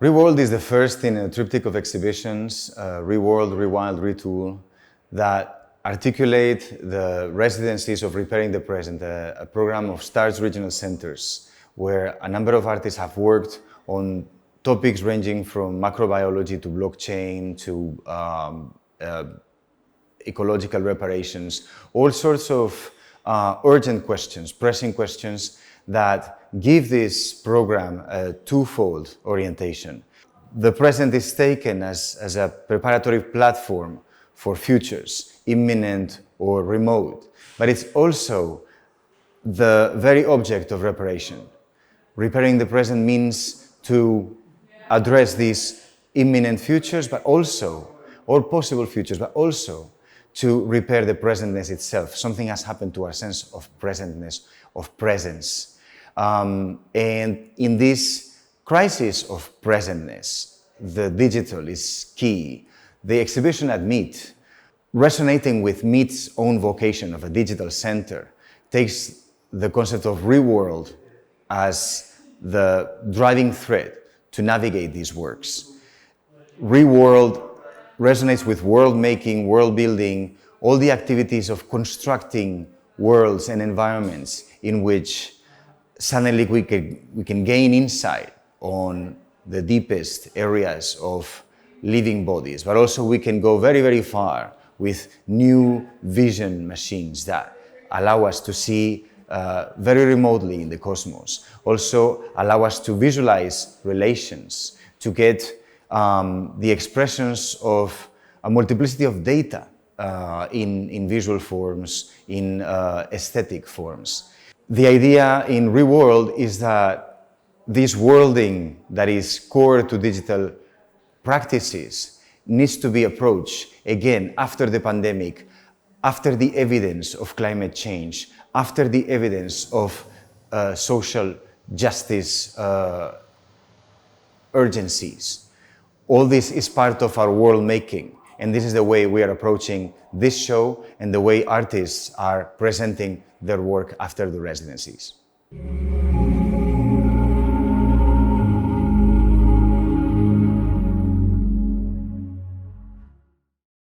REWORLD is the first in a triptych of exhibitions, REWORLD, REWILD, RETOOL, that articulate the residencies of Repairing the Present, a program of S+T+ARTS Regional Centers, where a number of artists have worked on topics ranging from macrobiology to blockchain to ecological reparations, all sorts of urgent questions, pressing questions that give this program a twofold orientation. The present is taken as a preparatory platform for futures, imminent or remote, but it's also the very object of reparation. Repairing the present means to address these imminent futures, but also, or possible futures, but also to repair the presentness itself. Something has happened to our sense of presentness, of presence. And in this crisis of presentness, the digital is key. The exhibition at MIT, resonating with MIT's own vocation of a digital center, takes the concept of REWORLD as the driving thread to navigate these works. REWORLD resonates with world making, world building, all the activities of constructing worlds and environments in which suddenly we can gain insight on the deepest areas of living bodies, but also we can go very, very far with new vision machines that allow us to see very remotely in the cosmos, also allow us to visualize relations, to get the expressions of a multiplicity of data in visual forms, in aesthetic forms. The idea in REWORLD is that this worlding that is core to digital practices needs to be approached again after the pandemic, after the evidence of climate change, after the evidence of social justice urgencies. All this is part of our world making, and this is the way we are approaching this show and the way artists are presenting their work after the residencies.